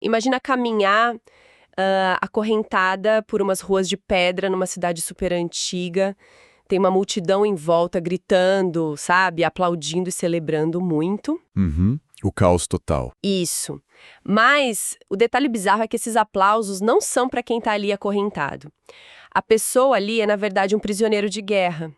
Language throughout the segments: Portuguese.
Imagina caminhar acorrentada por umas ruas de pedra numa cidade super antiga. Tem uma multidão em volta gritando, sabe? Aplaudindo e celebrando muito. Uhum. O caos total. Isso. Mas o detalhe bizarro é que esses aplausos não são para quem tá ali acorrentado. A pessoa ali é, na verdade, um prisioneiro de guerra,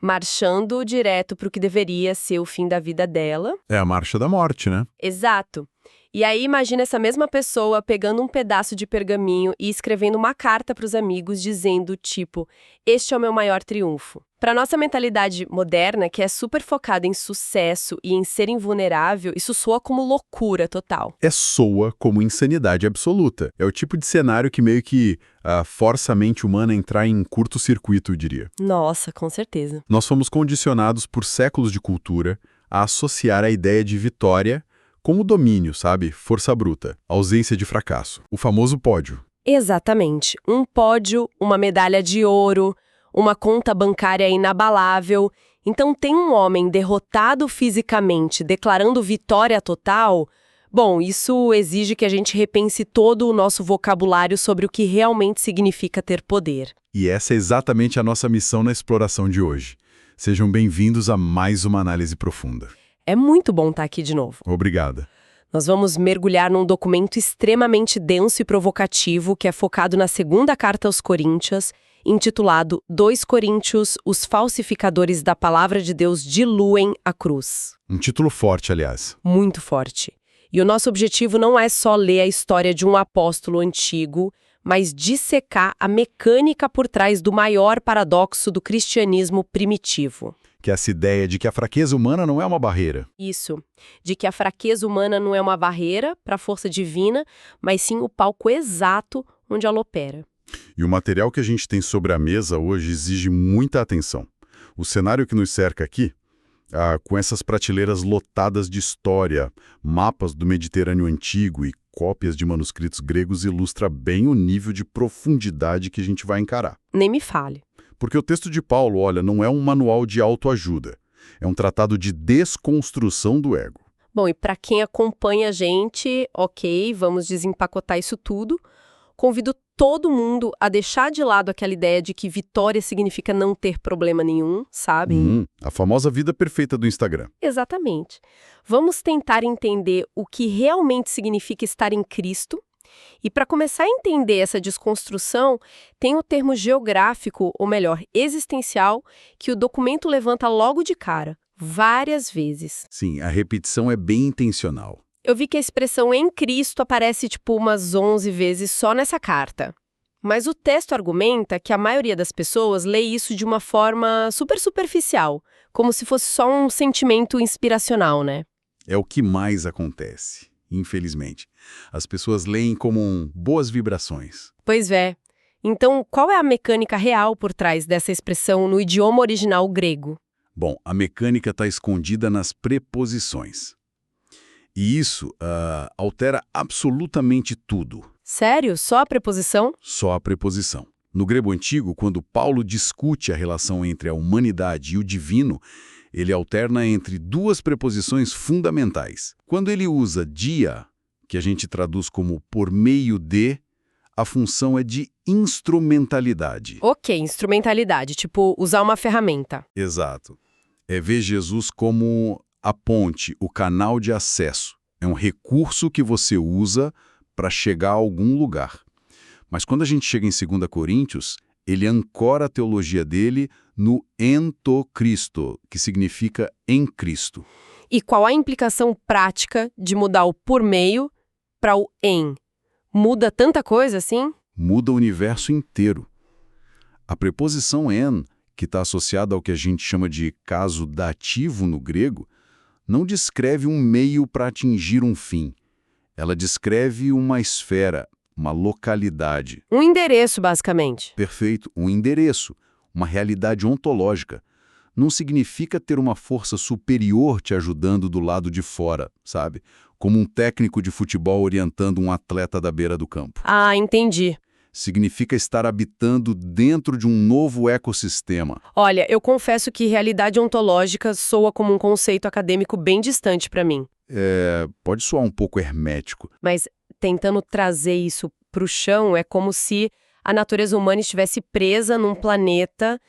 marchando direto para o que deveria ser o fim da vida dela. É a marcha da morte, né? Exato. E aí imagina essa mesma pessoa pegando um pedaço de pergaminho e escrevendo uma carta para os amigos dizendo, tipo, este é o meu maior triunfo. Para nossa mentalidade moderna, que é super focada em sucesso e em ser invulnerável, isso soa como loucura total. Soa como insanidade absoluta. É o tipo de cenário que meio que força a mente humana a entrar em curto-circuito, eu diria. Nossa, com certeza. Nós fomos condicionados por séculos de cultura a associar a ideia de vitória como domínio, sabe? Força bruta, ausência de fracasso. O famoso pódio. Exatamente. Um pódio, uma medalha de ouro, uma conta bancária inabalável. Então tem um homem derrotado fisicamente, declarando vitória total. Bom, isso exige que a gente repense todo o nosso vocabulário sobre o que realmente significa ter poder. E essa é exatamente a nossa missão na exploração de hoje. Sejam bem-vindos a mais uma análise profunda. É muito bom estar aqui de novo. Obrigada. Nós vamos mergulhar num documento extremamente denso e provocativo que é focado na segunda carta aos Coríntios, intitulado 2 Coríntios, os falsificadores da palavra de Deus diluem a cruz. Um título forte, aliás. Muito forte. E o nosso objetivo não é só ler a história de um apóstolo antigo, mas dissecar a mecânica por trás do maior paradoxo do cristianismo primitivo. Que é essa ideia de que a fraqueza humana não é uma barreira. Isso, de que a fraqueza humana não é uma barreira para a força divina, mas sim o palco exato onde ela opera. E o material que a gente tem sobre a mesa hoje exige muita atenção. O cenário que nos cerca aqui, com essas prateleiras lotadas de história, mapas do Mediterrâneo Antigo e cópias de manuscritos gregos, ilustra bem o nível de profundidade que a gente vai encarar. Nem me fale. Porque o texto de Paulo, olha, não é um manual de autoajuda. É um tratado de desconstrução do ego. Bom, e para quem acompanha a gente, ok, vamos desempacotar isso tudo. Convido todo mundo a deixar de lado aquela ideia de que vitória significa não ter problema nenhum, sabe? A famosa vida perfeita do Instagram. Exatamente. Vamos tentar entender o que realmente significa estar em Cristo. E para começar a entender essa desconstrução, tem o termo geográfico, ou melhor, existencial, que o documento levanta logo de cara, várias vezes. Sim, a repetição é bem intencional. Eu vi que a expressão em Cristo aparece umas 11 vezes só nessa carta. Mas o texto argumenta que a maioria das pessoas lê isso de uma forma super superficial, como se fosse só um sentimento inspiracional, né? É o que mais acontece. Infelizmente. As pessoas leem como boas vibrações. Pois é. Então, qual é a mecânica real por trás dessa expressão no idioma original grego? Bom, a mecânica está escondida nas preposições. E isso altera absolutamente tudo. Sério? Só a preposição? Só a preposição. No grego antigo, quando Paulo discute a relação entre a humanidade e o divino, ele alterna entre duas preposições fundamentais. Quando ele usa dia, que a gente traduz como por meio de, a função é de instrumentalidade. Ok, instrumentalidade, tipo usar uma ferramenta. Exato. É ver Jesus como a ponte, o canal de acesso. É um recurso que você usa para chegar a algum lugar. Mas quando a gente chega em 2 Coríntios, ele ancora a teologia dele no ento Cristo, que significa em Cristo. E qual a implicação prática de mudar o por meio para o em? Muda tanta coisa assim? Muda o universo inteiro. A preposição en, que está associada ao que a gente chama de caso dativo no grego, não descreve um meio para atingir um fim. Ela descreve uma esfera, uma localidade. Um endereço, basicamente. Perfeito, um endereço, uma realidade ontológica. Não significa ter uma força superior te ajudando do lado de fora, sabe? Como um técnico de futebol orientando um atleta da beira do campo. Ah, entendi. significa estar habitando dentro de um novo ecossistema. Olha, eu confesso que realidade ontológica soa como um conceito acadêmico bem distante para mim. Pode soar um pouco hermético. Mas tentando trazer isso para o chão, é como se a natureza humana estivesse presa num planeta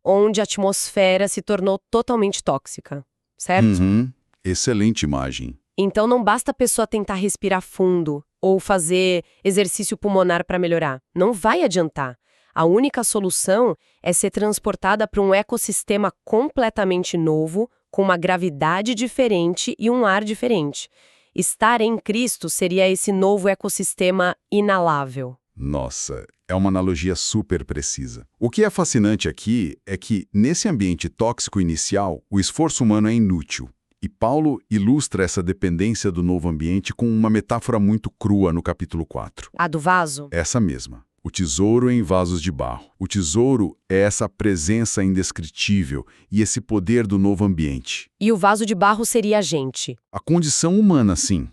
onde a atmosfera se tornou totalmente tóxica, certo? Uhum. Excelente imagem. Então não basta a pessoa tentar respirar fundo ou fazer exercício pulmonar para melhorar. Não vai adiantar. A única solução é ser transportada para um ecossistema completamente novo, com uma gravidade diferente e um ar diferente. Estar em Cristo seria esse novo ecossistema inalável. Nossa, é uma analogia super precisa. O que é fascinante aqui é que, nesse ambiente tóxico inicial, o esforço humano é inútil. E Paulo ilustra essa dependência do novo ambiente com uma metáfora muito crua no capítulo 4. A do vaso? Essa mesma. O tesouro em vasos de barro. O tesouro é essa presença indescritível e esse poder do novo ambiente. E o vaso de barro seria a gente. A condição humana, sim.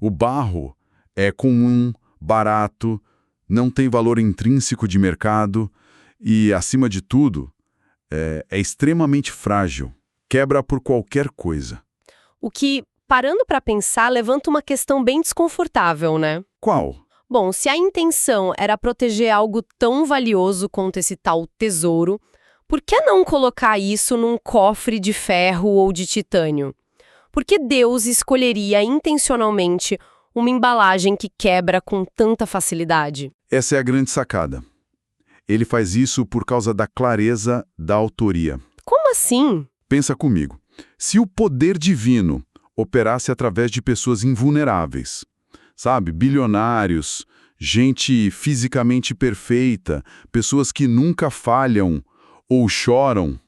O barro é comum, barato, não tem valor intrínseco de mercado e, acima de tudo, é extremamente frágil. Quebra por qualquer coisa. O que, parando para pensar, levanta uma questão bem desconfortável, né? Qual? Bom, se a intenção era proteger algo tão valioso quanto esse tal tesouro, por que não colocar isso num cofre de ferro ou de titânio? Por que Deus escolheria intencionalmente uma embalagem que quebra com tanta facilidade? Essa é a grande sacada. Ele faz isso por causa da clareza da autoria. Como assim? Pensa comigo. Se o poder divino operasse através de pessoas invulneráveis, sabe, bilionários, gente fisicamente perfeita, pessoas que nunca falham ou choram.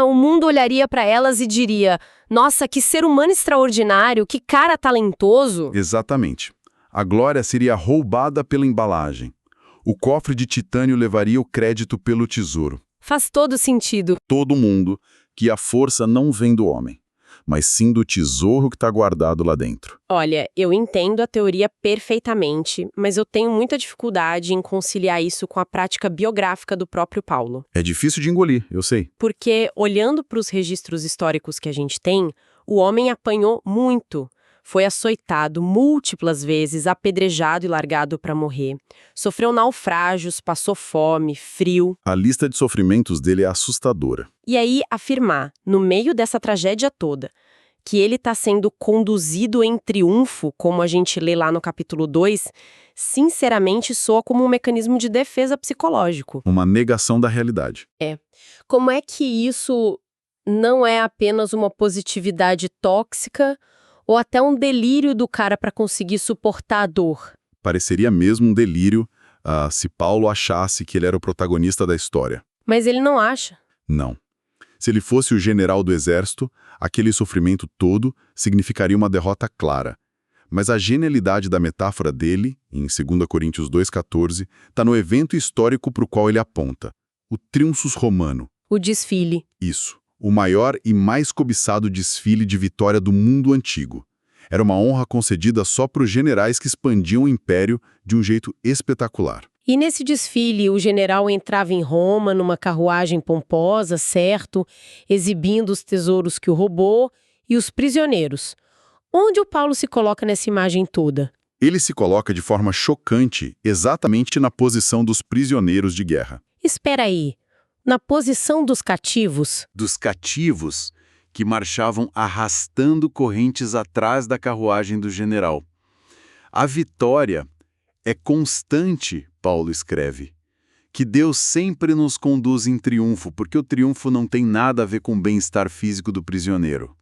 O mundo olharia para elas e diria: nossa, que ser humano extraordinário, que cara talentoso. Exatamente. A glória seria roubada pela embalagem. O cofre de titânio levaria o crédito pelo tesouro. Faz todo sentido. Todo mundo que a força não vem do homem, mas sim do tesouro que está guardado lá dentro. Olha, eu entendo a teoria perfeitamente, mas eu tenho muita dificuldade em conciliar isso com a prática biográfica do próprio Paulo. É difícil de engolir, eu sei. Porque, olhando para os registros históricos que a gente tem, o homem apanhou muito. Foi açoitado múltiplas vezes, apedrejado e largado para morrer. Sofreu naufrágios, passou fome, frio. A lista de sofrimentos dele é assustadora. E aí, afirmar, no meio dessa tragédia toda, que ele está sendo conduzido em triunfo, como a gente lê lá no capítulo 2, sinceramente soa como um mecanismo de defesa psicológico. Uma negação da realidade. Como é que isso não é apenas uma positividade tóxica ou até um delírio do cara para conseguir suportar a dor? Pareceria mesmo um delírio se Paulo achasse que ele era o protagonista da história. Mas ele não acha. Não. Se ele fosse o general do exército, aquele sofrimento todo significaria uma derrota clara. Mas a genialidade da metáfora dele, em 2 Coríntios 2,14, está no evento histórico para o qual ele aponta. O Triunfus Romano. O desfile. Isso. O maior e mais cobiçado desfile de vitória do mundo antigo. Era uma honra concedida só para os generais que expandiam o império de um jeito espetacular. E nesse desfile, o general entrava em Roma numa carruagem pomposa, certo, exibindo os tesouros que o roubou e os prisioneiros. Onde o Paulo se coloca nessa imagem toda? Ele se coloca de forma chocante exatamente na posição dos prisioneiros de guerra. Espera aí, na posição dos cativos? Dos cativos que marchavam arrastando correntes atrás da carruagem do general. A vitória é constante, Paulo escreve, que Deus sempre nos conduz em triunfo, porque o triunfo não tem nada a ver com o bem-estar físico do prisioneiro.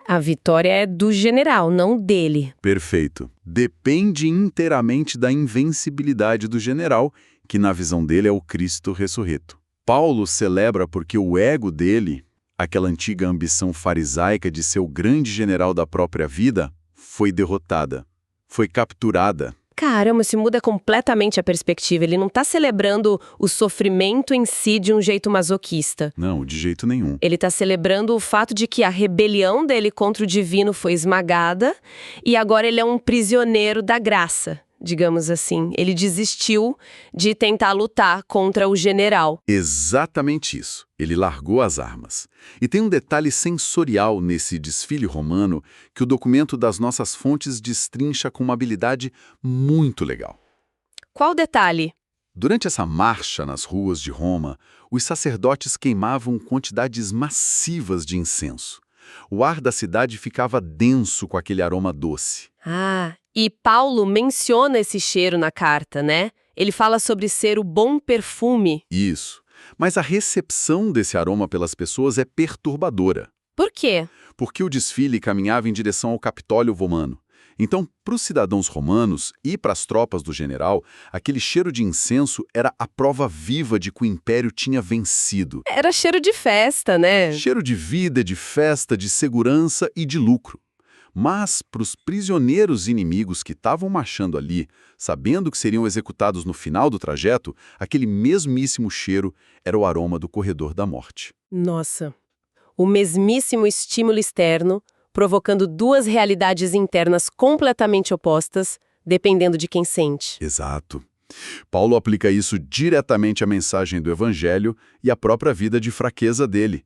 A vitória é do general, não dele. Perfeito. Depende inteiramente da invencibilidade do general, que na visão dele é o Cristo ressurreto. Paulo celebra porque o ego dele, aquela antiga ambição farisaica de ser o grande general da própria vida, foi derrotada, foi capturada. Caramba, isso muda completamente a perspectiva. Ele não está celebrando o sofrimento em si de um jeito masoquista. Não, de jeito nenhum. Ele está celebrando o fato de que a rebelião dele contra o divino foi esmagada e agora ele é um prisioneiro da graça. digamos assim. Ele desistiu de tentar lutar contra o general. Exatamente isso. Ele largou as armas. E tem um detalhe sensorial nesse desfile romano que o documento das nossas fontes destrincha com uma habilidade muito legal. Qual detalhe? Durante essa marcha nas ruas de Roma, os sacerdotes queimavam quantidades massivas de incenso. O ar da cidade ficava denso com aquele aroma doce. Ah, e Paulo menciona esse cheiro na carta, né? Ele fala sobre ser o bom perfume. Isso. Mas a recepção desse aroma pelas pessoas é perturbadora. Por quê? Porque o desfile caminhava em direção ao Capitólio romano. Então, para os cidadãos romanos e para as tropas do general, aquele cheiro de incenso era a prova viva de que o império tinha vencido. Era cheiro de festa, né? Cheiro de vida, de festa, de segurança e de lucro. Mas, para os prisioneiros inimigos que estavam marchando ali, sabendo que seriam executados no final do trajeto, aquele mesmíssimo cheiro era o aroma do corredor da morte. Nossa, o mesmíssimo estímulo externo, provocando duas realidades internas completamente opostas, dependendo de quem sente. Exato. Paulo aplica isso diretamente à mensagem do Evangelho e à própria vida de fraqueza dele.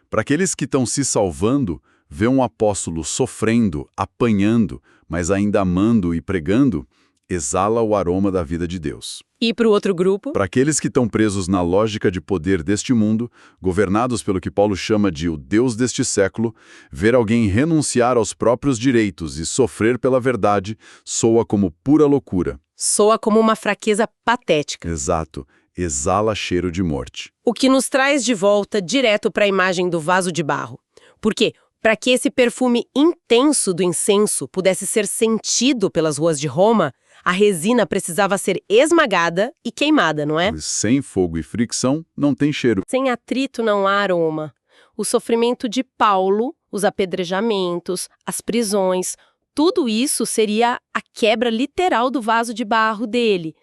Para aqueles que estão se salvando, ver um apóstolo sofrendo, apanhando, mas ainda amando e pregando, exala o aroma da vida de Deus. E para o outro grupo? Para aqueles que estão presos na lógica de poder deste mundo, governados pelo que Paulo chama de o Deus deste século, ver alguém renunciar aos próprios direitos e sofrer pela verdade soa como pura loucura. Soa como uma fraqueza patética. Exato. Exala cheiro de morte. O que nos traz de volta direto para a imagem do vaso de barro. Por quê? Para que esse perfume intenso do incenso pudesse ser sentido pelas ruas de Roma, a resina precisava ser esmagada e queimada, não é? Pois sem fogo e fricção, não tem cheiro. Sem atrito não há aroma. O sofrimento de Paulo, os apedrejamentos, as prisões, tudo isso seria a quebra literal do vaso de barro dele,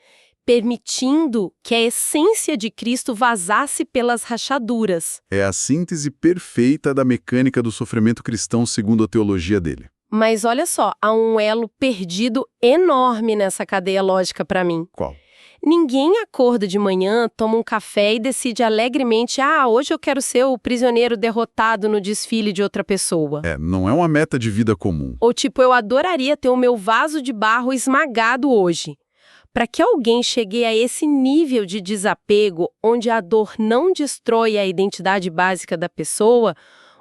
permitindo que a essência de Cristo vazasse pelas rachaduras. É a síntese perfeita da mecânica do sofrimento cristão segundo a teologia dele. Mas olha só, há um elo perdido enorme nessa cadeia lógica para mim. Qual? Ninguém acorda de manhã, toma um café e decide alegremente: hoje eu quero ser o prisioneiro derrotado no desfile de outra pessoa. Não é uma meta de vida comum. Ou tipo, eu adoraria ter o meu vaso de barro esmagado hoje. Para que alguém chegue a esse nível de desapego, onde a dor não destrói a identidade básica da pessoa,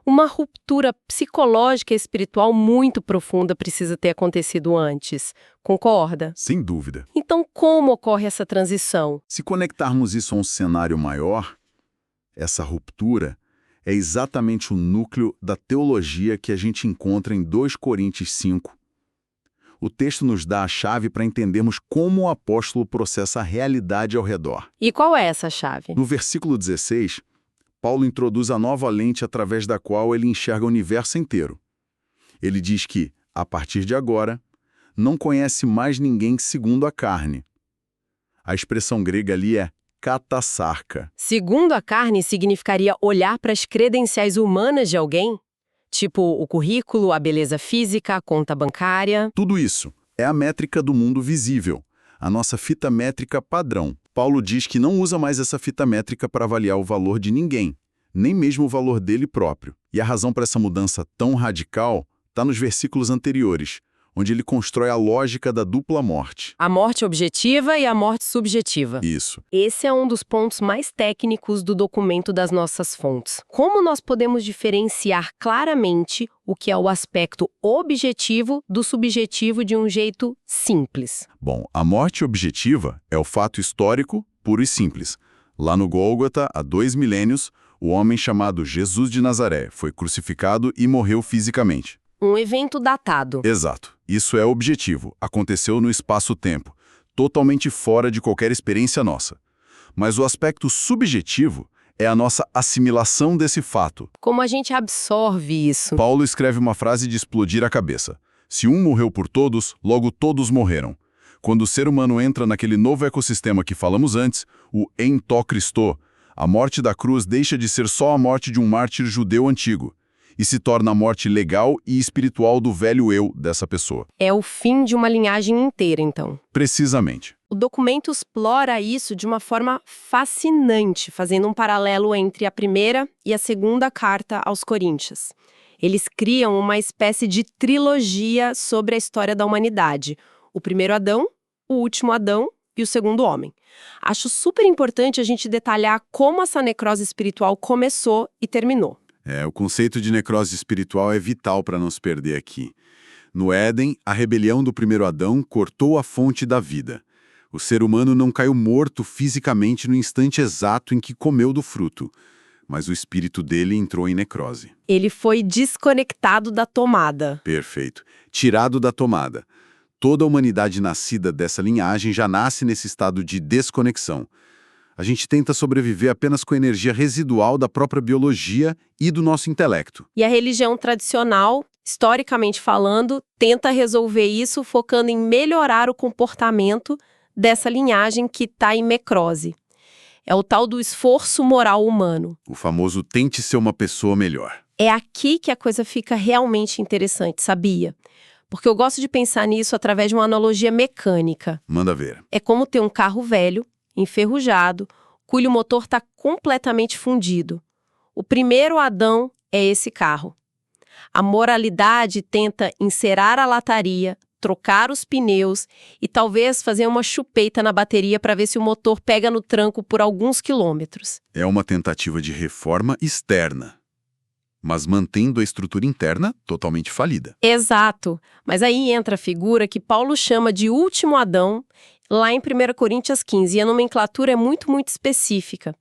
uma ruptura psicológica e espiritual muito profunda precisa ter acontecido antes. Concorda? Sem dúvida. Então, como ocorre essa transição? Se conectarmos isso a um cenário maior, essa ruptura é exatamente o núcleo da teologia que a gente encontra em 2 Coríntios 5. O texto nos dá a chave para entendermos como o apóstolo processa a realidade ao redor. E qual é essa chave? No versículo 16, Paulo introduz a nova lente através da qual ele enxerga o universo inteiro. Ele diz que, a partir de agora, não conhece mais ninguém segundo a carne. A expressão grega ali é katasarka. Segundo a carne significaria olhar para as credenciais humanas de alguém? Tipo o currículo, a beleza física, a conta bancária. Tudo isso é a métrica do mundo visível, a nossa fita métrica padrão. Paulo diz que não usa mais essa fita métrica para avaliar o valor de ninguém, nem mesmo o valor dele próprio. E a razão para essa mudança tão radical está nos versículos anteriores, onde ele constrói a lógica da dupla morte. A morte objetiva e a morte subjetiva. Isso. Esse é um dos pontos mais técnicos do documento das nossas fontes. Como nós podemos diferenciar claramente o que é o aspecto objetivo do subjetivo de um jeito simples? Bom, a morte objetiva é o fato histórico, puro e simples. Lá no Gólgota, há 2 milênios, o homem chamado Jesus de Nazaré foi crucificado e morreu fisicamente. Um evento datado. Exato. Isso é objetivo. Aconteceu no espaço-tempo, totalmente fora de qualquer experiência nossa. Mas o aspecto subjetivo é a nossa assimilação desse fato. Como a gente absorve isso? Paulo escreve uma frase de explodir a cabeça. Se um morreu por todos, logo todos morreram. Quando o ser humano entra naquele novo ecossistema que falamos antes, o en tó Christo, a morte da cruz deixa de ser só a morte de um mártir judeu antigo e se torna a morte legal e espiritual do velho eu dessa pessoa. É o fim de uma linhagem inteira, então. Precisamente. O documento explora isso de uma forma fascinante, fazendo um paralelo entre a primeira e a segunda carta aos Coríntios. Eles criam uma espécie de trilogia sobre a história da humanidade. O primeiro Adão, o último Adão e o segundo homem. Acho super importante a gente detalhar como essa necrose espiritual começou e terminou. O conceito de necrose espiritual é vital para não se perder aqui. No Éden, a rebelião do primeiro Adão cortou a fonte da vida. O ser humano não caiu morto fisicamente no instante exato em que comeu do fruto, mas o espírito dele entrou em necrose. Ele foi desconectado da tomada. Perfeito. Tirado da tomada. Toda a humanidade nascida dessa linhagem já nasce nesse estado de desconexão. A gente tenta sobreviver apenas com a energia residual da própria biologia e do nosso intelecto. E a religião tradicional, historicamente falando, tenta resolver isso focando em melhorar o comportamento dessa linhagem que está em necrose. É o tal do esforço moral humano. O famoso tente ser uma pessoa melhor. É aqui que a coisa fica realmente interessante, sabia? Porque eu gosto de pensar nisso através de uma analogia mecânica. Manda ver. É como ter um carro velho, enferrujado, cujo motor está completamente fundido. O primeiro Adão é esse carro. A moralidade tenta encerar a lataria, trocar os pneus e talvez fazer uma chupeta na bateria para ver se o motor pega no tranco por alguns quilômetros. É uma tentativa de reforma externa, mas mantendo a estrutura interna totalmente falida. Exato. Mas aí entra a figura que Paulo chama de último Adão, lá em 1 Coríntios 15, e a nomenclatura é muito específica.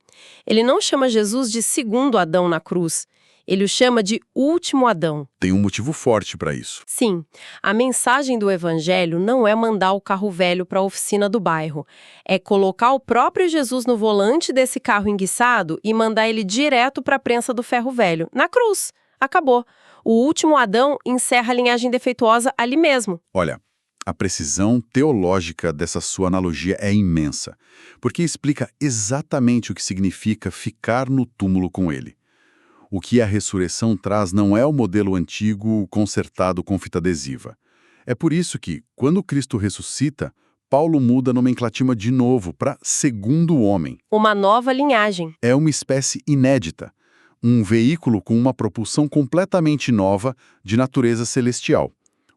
Ele não chama Jesus de segundo Adão na cruz, ele o chama de último Adão. Tem um motivo forte para isso. Sim, a mensagem do Evangelho não é mandar o carro velho para a oficina do bairro. É colocar o próprio Jesus no volante desse carro enguiçado e mandar ele direto para a prensa do ferro velho, na cruz. Acabou. O último Adão encerra a linhagem defeituosa ali mesmo. Olha, a precisão teológica dessa sua analogia é imensa, porque explica exatamente o que significa ficar no túmulo com ele. O que a ressurreição traz não é o modelo antigo consertado com fita adesiva. É por isso que, quando Cristo ressuscita, Paulo muda a nomenclatura de novo para segundo homem. Uma nova linhagem. É uma espécie inédita, um veículo com uma propulsão completamente nova de natureza celestial.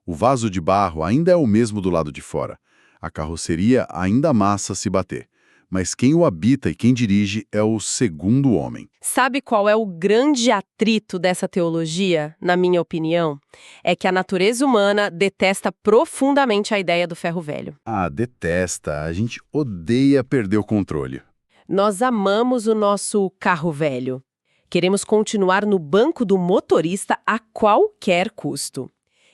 O vaso de barro ainda é o mesmo do lado de fora. A carroceria ainda amassa se bater. Mas quem o habita e quem dirige é o segundo homem. Sabe qual é o grande atrito dessa teologia, na minha opinião? É que a natureza humana detesta profundamente a ideia do ferro velho. Ah, detesta. A gente odeia perder o controle. Nós amamos o nosso carro velho. Queremos continuar no banco do motorista a qualquer custo.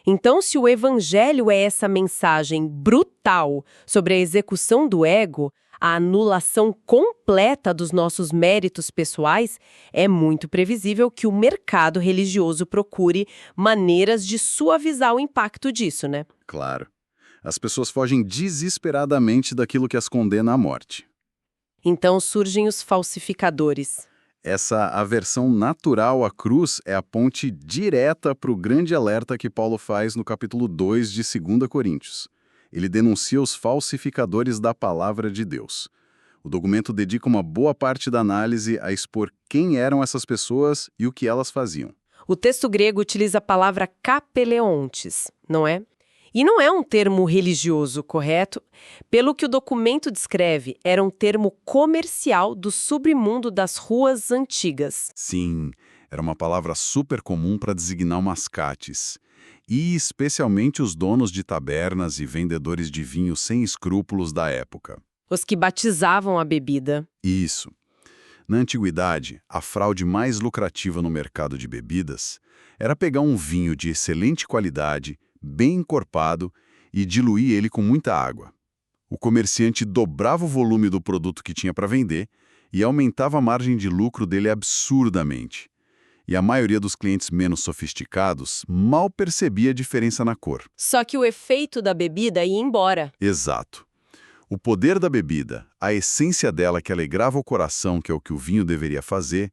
Então, se o Evangelho é essa mensagem brutal sobre a execução do ego, a anulação completa dos nossos méritos pessoais, é muito previsível que o mercado religioso procure maneiras de suavizar o impacto disso, né? Claro. As pessoas fogem desesperadamente daquilo que as condena à morte. Então surgem os falsificadores. Essa aversão natural à cruz é a ponte direta para o grande alerta que Paulo faz no capítulo 2 de 2 Coríntios. Ele denuncia os falsificadores da palavra de Deus. O documento dedica uma boa parte da análise a expor quem eram essas pessoas e o que elas faziam. O texto grego utiliza a palavra kapeleontes, não é? E não é um termo religioso, correto? Pelo que o documento descreve, era um termo comercial do submundo das ruas antigas. Sim, era uma palavra super comum para designar mascates. E especialmente os donos de tabernas e vendedores de vinho sem escrúpulos da época. Os que batizavam a bebida. Isso. Na antiguidade, a fraude mais lucrativa no mercado de bebidas era pegar um vinho de excelente qualidade, bem encorpado, e diluir ele com muita água. O comerciante dobrava o volume do produto que tinha para vender e aumentava a margem de lucro dele absurdamente. E a maioria dos clientes menos sofisticados mal percebia a diferença na cor. Só que o efeito da bebida ia embora. Exato. O poder da bebida, a essência dela que alegrava o coração, que é o que o vinho deveria fazer,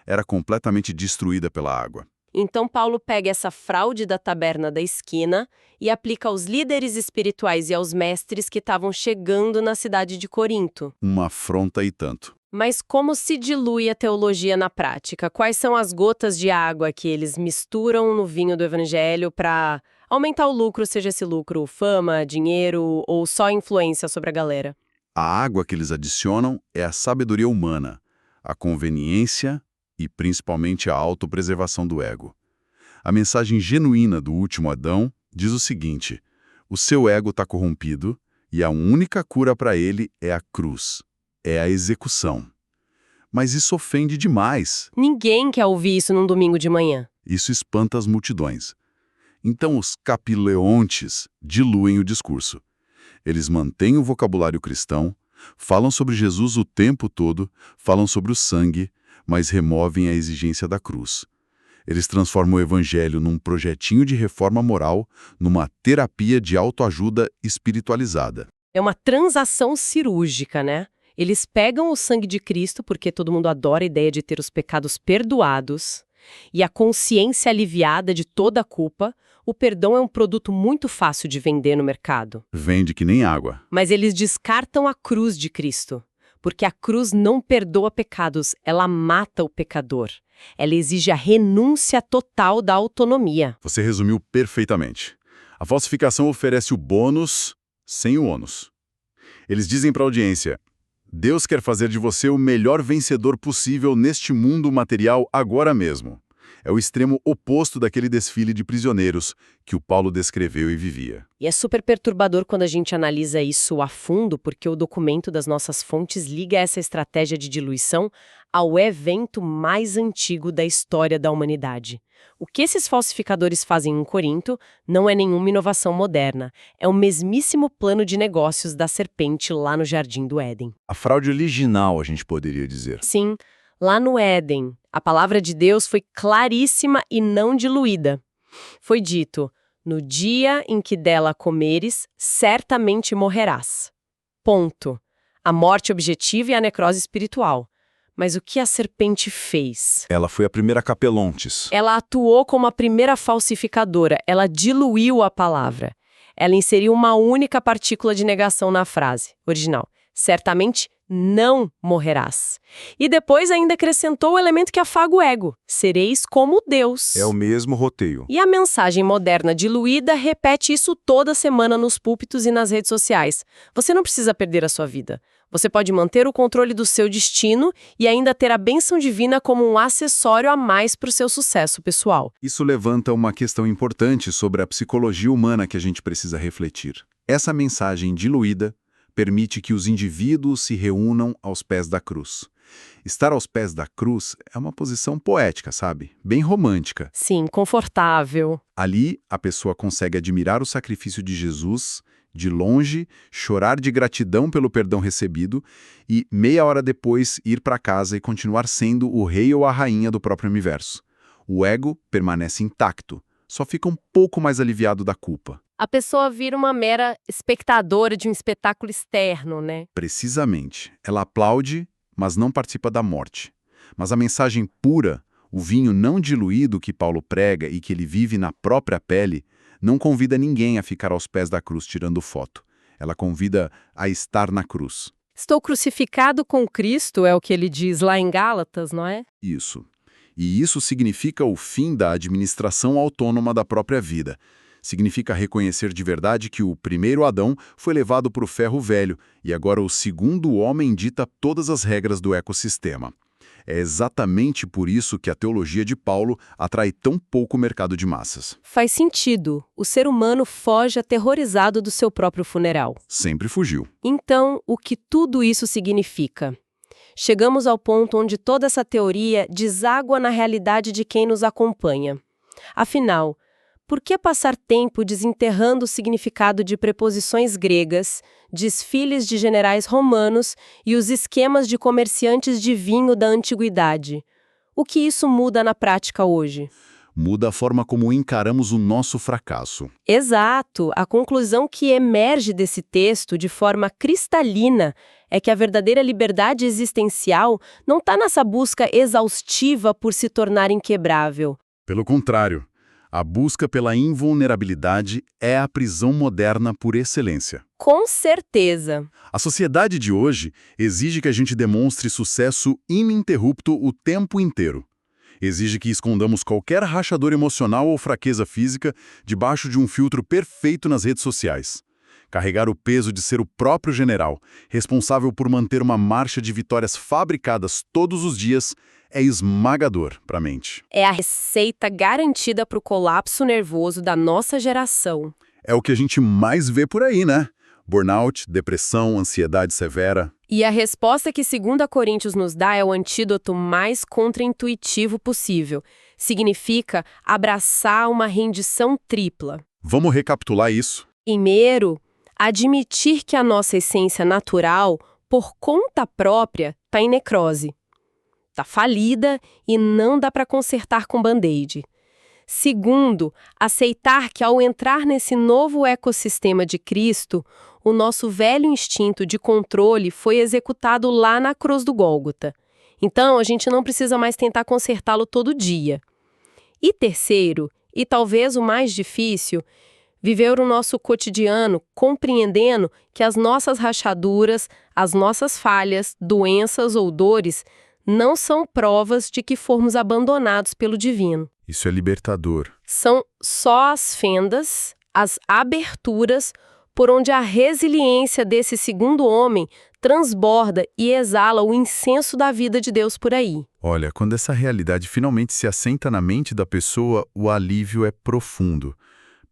era completamente destruída pela água. Então Paulo pega essa fraude da taberna da esquina e aplica aos líderes espirituais e aos mestres que estavam chegando na cidade de Corinto. Uma afronta e tanto. Mas como se dilui a teologia na prática? Quais são as gotas de água que eles misturam no vinho do evangelho para aumentar o lucro, seja esse lucro fama, dinheiro ou só influência sobre a galera? A água que eles adicionam é a sabedoria humana, a conveniência e principalmente a autopreservação do ego. A mensagem genuína do último Adão diz o seguinte: o seu ego está corrompido e a única cura para ele é a cruz, é a execução. Mas isso ofende demais. Ninguém quer ouvir isso num domingo de manhã. Isso espanta as multidões. Então os capileontes diluem o discurso. Eles mantêm o vocabulário cristão, falam sobre Jesus o tempo todo, falam sobre o sangue, mas removem a exigência da cruz. Eles transformam o evangelho num projetinho de reforma moral, numa terapia de autoajuda espiritualizada. É uma transação cirúrgica, né? Eles pegam o sangue de Cristo, porque todo mundo adora a ideia de ter os pecados perdoados, e a consciência aliviada de toda a culpa. O perdão é um produto muito fácil de vender no mercado. Vende que nem água. Mas eles descartam a cruz de Cristo, porque a cruz não perdoa pecados, ela mata o pecador. Ela exige a renúncia total da autonomia. Você resumiu perfeitamente. A falsificação oferece o bônus sem o ônus. Eles dizem para a audiência: Deus quer fazer de você o melhor vencedor possível neste mundo material agora mesmo. É o extremo oposto daquele desfile de prisioneiros que o Paulo descreveu e vivia. E é super perturbador quando a gente analisa isso a fundo, porque o documento das nossas fontes liga essa estratégia de diluição ao evento mais antigo da história da humanidade. O que esses falsificadores fazem em Corinto não é nenhuma inovação moderna, é o mesmíssimo plano de negócios da serpente lá no Jardim do Éden. A fraude original, a gente poderia dizer. Sim, lá no Éden, a palavra de Deus foi claríssima e não diluída. Foi dito: no dia em que dela comeres, certamente morrerás. Ponto. A morte objetiva e a necrose espiritual. Mas o que a serpente fez? Ela foi a primeira capelontes. Ela atuou como a primeira falsificadora, ela diluiu a palavra. Ela inseriu uma única partícula de negação na frase original. Certamente não morrerás. E depois ainda acrescentou o elemento que afaga o ego. Sereis como Deus. É o mesmo roteio. E a mensagem moderna diluída repete isso toda semana nos púlpitos e nas redes sociais. Você não precisa perder a sua vida. Você pode manter o controle do seu destino e ainda ter a bênção divina como um acessório a mais para o seu sucesso pessoal. Isso levanta uma questão importante sobre a psicologia humana que a gente precisa refletir. Essa mensagem diluída permite que os indivíduos se reúnam aos pés da cruz. Estar aos pés da cruz é uma posição poética, sabe? Bem romântica. Sim, confortável. Ali, a pessoa consegue admirar o sacrifício de Jesus de longe, chorar de gratidão pelo perdão recebido e, meia hora depois, ir para casa e continuar sendo o rei ou a rainha do próprio universo. O ego permanece intacto, só fica um pouco mais aliviado da culpa. A pessoa vira uma mera espectadora de um espetáculo externo, né? Precisamente. Ela aplaude, mas não participa da morte. Mas a mensagem pura, o vinho não diluído que Paulo prega e que ele vive na própria pele, não convida ninguém a ficar aos pés da cruz tirando foto. Ela convida a estar na cruz. Estou crucificado com Cristo, é o que ele diz lá em Gálatas, não é? Isso. E isso significa o fim da administração autônoma da própria vida. Significa reconhecer de verdade que o primeiro Adão foi levado para o ferro velho e agora o segundo homem dita todas as regras do ecossistema. É exatamente por isso que a teologia de Paulo atrai tão pouco mercado de massas. Faz sentido. O ser humano foge aterrorizado do seu próprio funeral. Sempre fugiu. Então, o que tudo isso significa? Chegamos ao ponto onde toda essa teoria deságua na realidade de quem nos acompanha. Afinal, por que passar tempo desenterrando o significado de preposições gregas, desfiles de generais romanos e os esquemas de comerciantes de vinho da antiguidade? O que isso muda na prática hoje? Muda a forma como encaramos o nosso fracasso. Exato! A conclusão que emerge desse texto de forma cristalina é que a verdadeira liberdade existencial não está nessa busca exaustiva por se tornar inquebrável, Pelo contrário, a busca pela invulnerabilidade é a prisão moderna por excelência. Com certeza. A sociedade de hoje exige que a gente demonstre sucesso ininterrupto o tempo inteiro. Exige que escondamos qualquer rachador emocional ou fraqueza física debaixo de um filtro perfeito nas redes sociais. Carregar o peso de ser o próprio general, responsável por manter uma marcha de vitórias fabricadas todos os dias, é esmagador para a mente. É a receita garantida para o colapso nervoso da nossa geração. É o que a gente mais vê por aí, né? Burnout, depressão, ansiedade severa. E a resposta que 2 Coríntios nos dá é o antídoto mais contraintuitivo possível. Significa abraçar uma rendição tripla. Vamos recapitular isso. Primeiro, admitir que a nossa essência natural, por conta própria, está em necrose. Está falida e não dá para consertar com band-aid. Segundo, aceitar que ao entrar nesse novo ecossistema de Cristo, o nosso velho instinto de controle foi executado lá na cruz do Gólgota. Então, a gente não precisa mais tentar consertá-lo todo dia. E terceiro, e talvez o mais difícil, viver o nosso cotidiano compreendendo que as nossas rachaduras, as nossas falhas, doenças ou dores não são provas de que fomos abandonados pelo divino. Isso é libertador. São só as fendas, as aberturas, por onde a resiliência desse segundo homem transborda e exala o incenso da vida de Deus por aí. Olha, quando essa realidade finalmente se assenta na mente da pessoa, o alívio é profundo.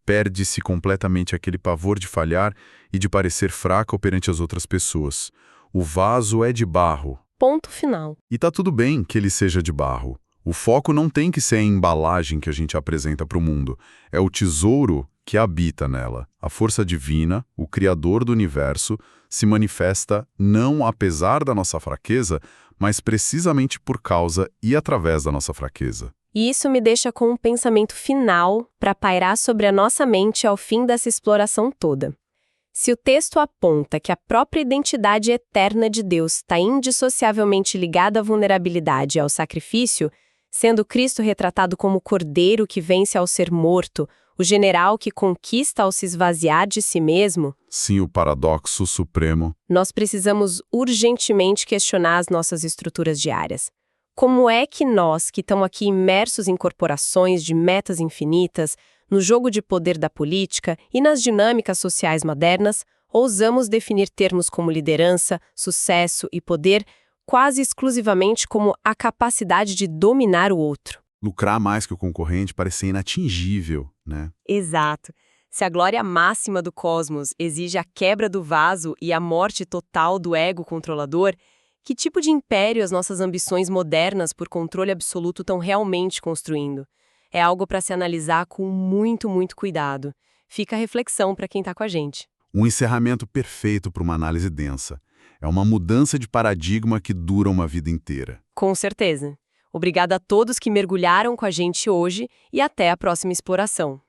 Perde-se completamente aquele pavor de falhar e de parecer fraco perante as outras pessoas. O vaso é de barro. Ponto final. E tá tudo bem que ele seja de barro. O foco não tem que ser a embalagem que a gente apresenta para o mundo. É o tesouro que habita nela. A força divina, o Criador do universo, se manifesta não apesar da nossa fraqueza, mas precisamente por causa e através da nossa fraqueza. E isso me deixa com um pensamento final para pairar sobre a nossa mente ao fim dessa exploração toda. Se o texto aponta que a própria identidade eterna de Deus está indissociavelmente ligada à vulnerabilidade e ao sacrifício, sendo Cristo retratado como o cordeiro que vence ao ser morto, o general que conquista ao se esvaziar de si mesmo, sim, o paradoxo supremo, nós precisamos urgentemente questionar as nossas estruturas diárias. Como é que nós, que estamos aqui imersos em corporações de metas infinitas, no jogo de poder da política e nas dinâmicas sociais modernas, ousamos definir termos como liderança, sucesso e poder quase exclusivamente como a capacidade de dominar o outro? lucrar mais que o concorrente parece inatingível, né? Exato. Se a glória máxima do cosmos exige a quebra do vaso e a morte total do ego controlador, que tipo de império as nossas ambições modernas por controle absoluto estão realmente construindo? É algo para se analisar com muito, muito cuidado. Fica a reflexão para quem está com a gente. Um encerramento perfeito para uma análise densa. É uma mudança de paradigma que dura uma vida inteira. Com certeza. Obrigada a todos que mergulharam com a gente hoje e até a próxima exploração.